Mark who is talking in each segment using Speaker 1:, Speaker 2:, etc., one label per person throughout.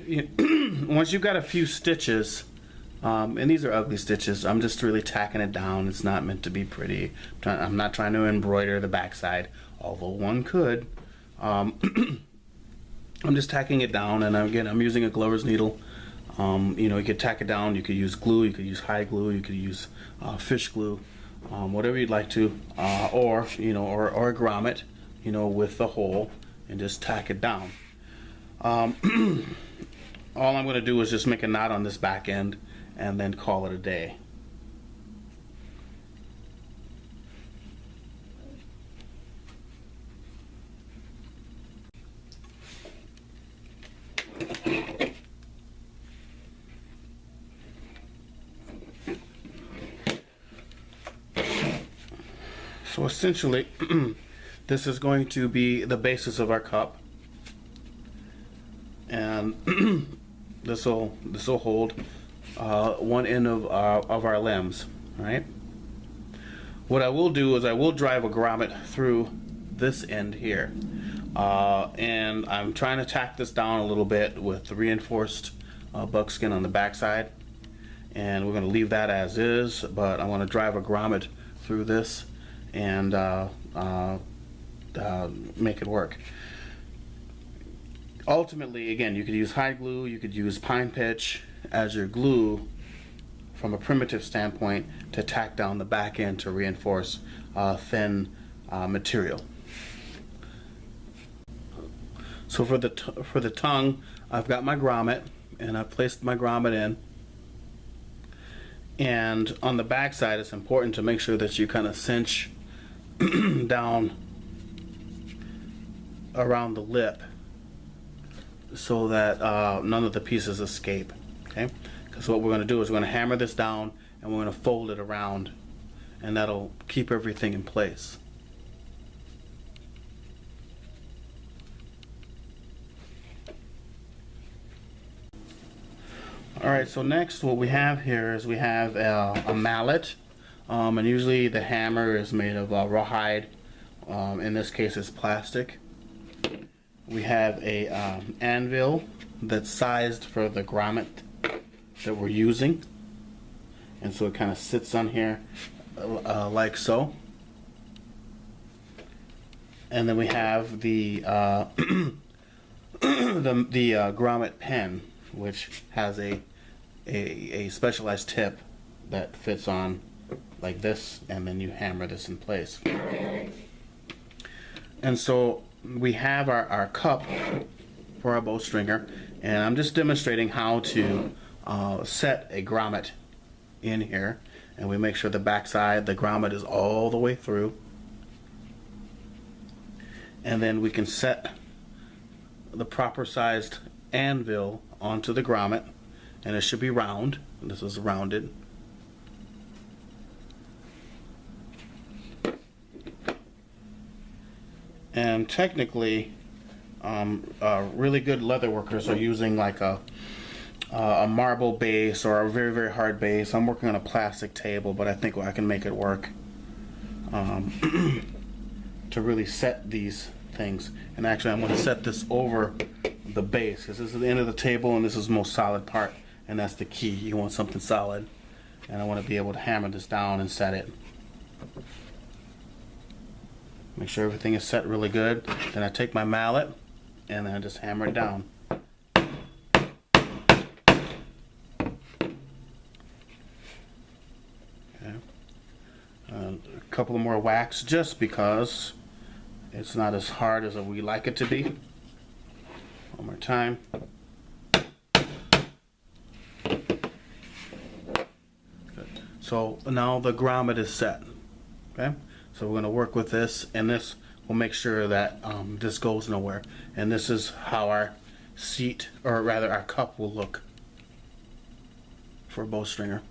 Speaker 1: once you've got a few stitches, and these are ugly stitches, I'm just really tacking it down. It's not meant to be pretty. I'm not trying to embroider the backside, although one could. I'm just tacking it down, and again, I'm using a glover's needle. You could tack it down. You could use glue. You could use hide glue. You could use fish glue, whatever you'd like to, or a grommet, with the hole, and just tack it down. All I'm going to do is just make a knot on this back end, and then call it a day. So essentially, this is going to be the basis of our cup, and this will hold one end of our limbs, right? What I will do is I will drive a grommet through this end here, and I'm trying to tack this down a little bit with the reinforced buckskin on the backside, and we're going to leave that as is, but I want to drive a grommet through this and make it work. Ultimately, again, you could use hide glue, you could use pine pitch as your glue from a primitive standpoint to tack down the back end to reinforce thin material. So for the tongue, I've got my grommet, and I've placed my grommet in. And on the back side, it's important to make sure that you kind of cinch down around the lip so that none of the pieces escape. Okay, because what we're going to do is we're going to hammer this down, and we're going to fold it around, and that'll keep everything in place. Alright, so next what we have here is we have a mallet, and usually the hammer is made of rawhide. In this case it's plastic. We have a anvil that's sized for the grommet that we're using, and so it kind of sits on here like so. And then we have the the grommet pen, which has a specialized tip that fits on like this, and then you hammer this in place. And so we have our cup for our bowstringer, and I'm just demonstrating how to set a grommet in here, and we make sure the backside, the grommet is all the way through, and then we can set the proper sized anvil onto the grommet, and it should be round. This is rounded. And technically, really good leather workers are using like a marble base or a very, very hard base. I'm working on a plastic table, but I think I can make it work to really set these things. And actually, I'm going to set this over the base, because this is the end of the table, and this is the most solid part, and that's the key. You want something solid, and I want to be able to hammer this down and set it. Make sure everything is set really good. Then I take my mallet, and then I just hammer it down. Okay. A couple of more whacks, just because it's not as hard as we like it to be. One more time. Good. So now the grommet is set. Okay, so we're going to work with this, and this will make sure that this goes nowhere. And this is how our seat, or rather our cup, will look for a bowstringer.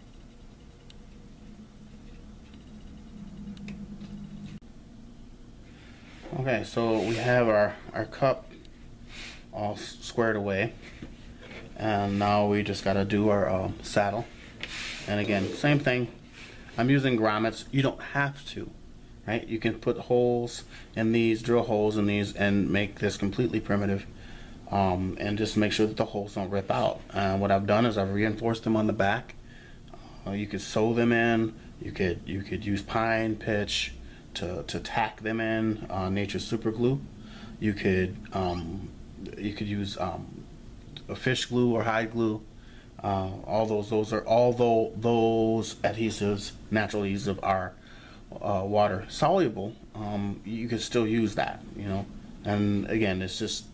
Speaker 1: Okay, so we have our cup all squared away, and now we just got to do our saddle. And again, same thing. I'm using grommets. You don't have to, right? You can put holes in these, drill holes in these, and make this completely primitive. and just make sure that the holes don't rip out. What I've done is I've reinforced them on the back. You could sew them in. You could use pine pitch to tack them in. Nature's super glue. You could use a fish glue or hide glue. All those are, although those adhesives, natural adhesive, are water soluble, you can still use that, you know. And again, this is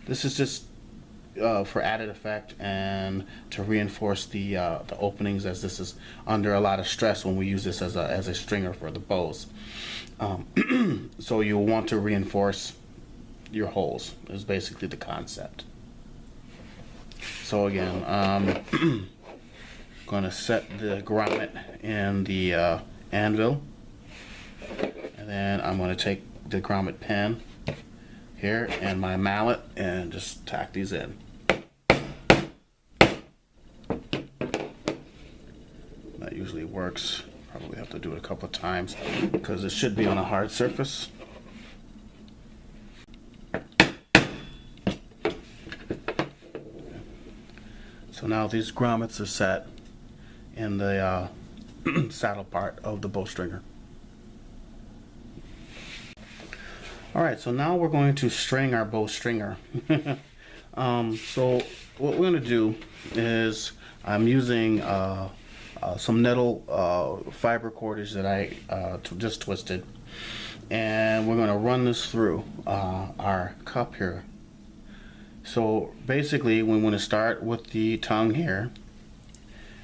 Speaker 1: just for added effect and to reinforce the openings, as this is under a lot of stress when we use this as a stringer for the bows. So you want to reinforce your holes is basically the concept. So again, going to set the grommet in the anvil, and then I'm going to take the grommet pin here and my mallet and just tack these in. That usually works. Probably have to do it a couple of times because it should be on a hard surface. So now these grommets are set in the saddle part of the bowstringer. Alright, so now we're going to string our bowstringer. So what we're going to do is I'm using some nettle fiber cordage that I just twisted, and we're going to run this through our cup here. So basically we want to start with the tongue here.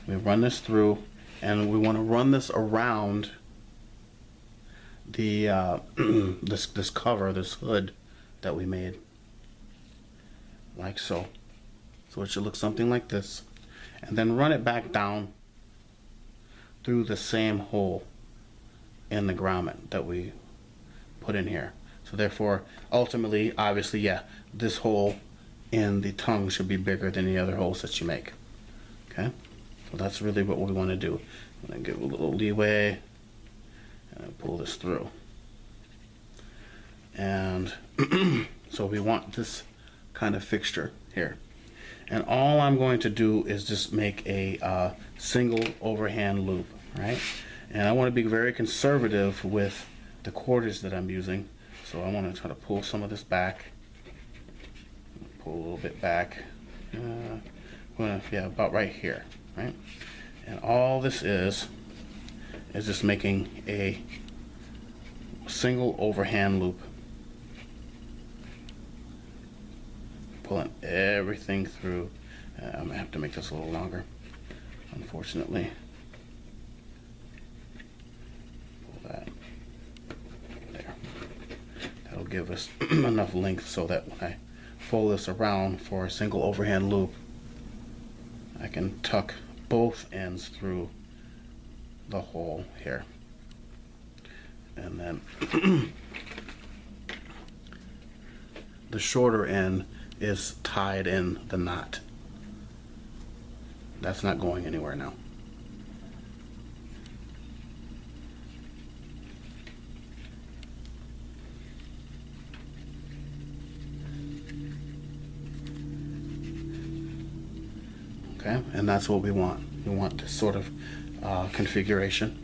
Speaker 1: We run this through, and we want to run this around the this cover, this hood that we made, like so. So it should look something like this, and then run it back down through the same hole in the grommet that we put in here. So therefore, ultimately, obviously, yeah, this hole in the tongue should be bigger than the other holes that you make. Okay, so that's really what we want to do. I'm going to give a little leeway and pull this through. And so we want this kind of fixture here. And all I'm going to do is just make a single overhand loop, right? And I want to be very conservative with the cordage that I'm using. So I want to try to pull some of this back. Pull a little bit back. Yeah, about right here, right? And all this is just making a single overhand loop, pulling everything through. I'm gonna have to make this a little longer, unfortunately. Pull that there. That'll give us enough length so that when I fold this around for a single overhand loop, I can tuck both ends through the hole here, and then the shorter end is tied in the knot. That's not going anywhere now. Okay, and that's what we want. We want this sort of configuration.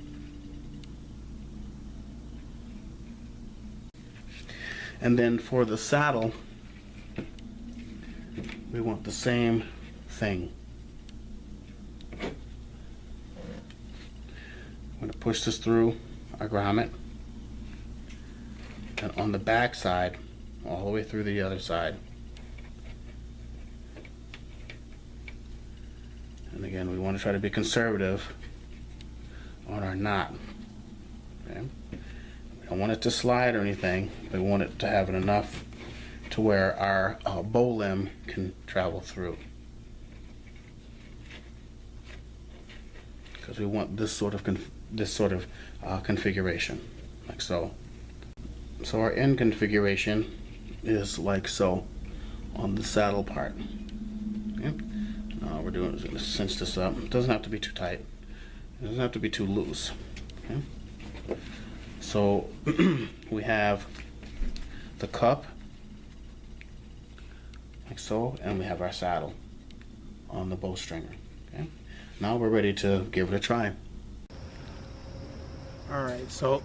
Speaker 1: And then for the saddle, we want the same thing. I'm going to push this through our grommet, and on the back side, all the way through the other side. And again, we want to try to be conservative on our knot. Okay? We don't want it to slide or anything, but we want it to have it enough to where our bow limb can travel through. Because we want this sort of configuration, like so. So our end configuration is like so on the saddle part. Okay? Now we're going to cinch this up. It doesn't have to be too tight. It doesn't have to be too loose. Okay? So we have the cup, like like so, and we have our saddle on the bowstringer. Okay, now we're ready to give it a try. All right, so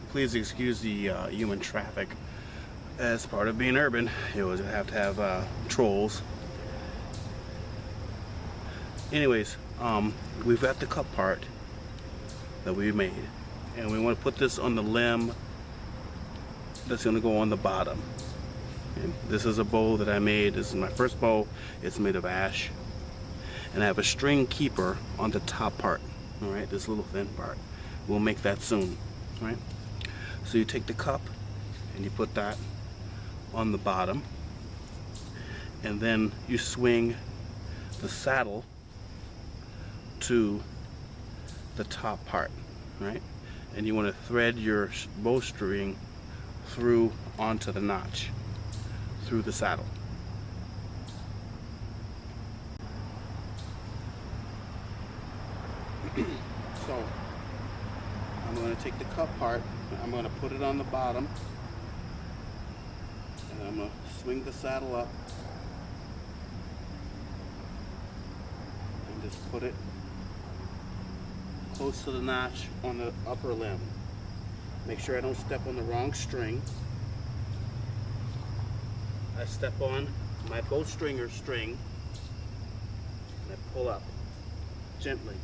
Speaker 1: please excuse the human traffic. As part of being urban, you always have to have trolls. Anyways, we've got the cup part that we made, and we want to put this on the limb that's going to go on the bottom. And this is a bow that I made. This is my first bow. It's made of ash, and I have a string keeper on the top part. All right, this little thin part. We'll make that soon. All right. So you take the cup and you put that on the bottom, and then you swing the saddle to the top part, right? And you want to thread your bowstring through onto the notch, through the saddle. So I'm going to take the cup part, I'm going to put it on the bottom, and I'm going to swing the saddle up and just put it close to the notch on the upper limb. Make sure I don't step on the wrong string. I step on my bowstringer string and I pull up gently.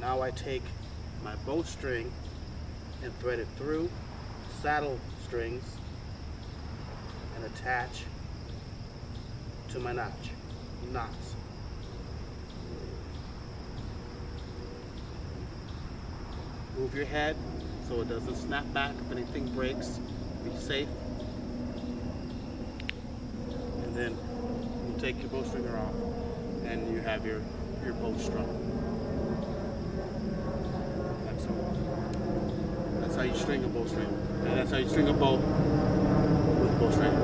Speaker 1: Now I take my bowstring and thread it through saddle strings and attach to my notch, nocks. Move your head so it doesn't snap back if anything breaks. Be safe. And then you take your bowstringer off and you have your bow strung. That's how you string a bowstring. And that's how you string a bow with a bowstring.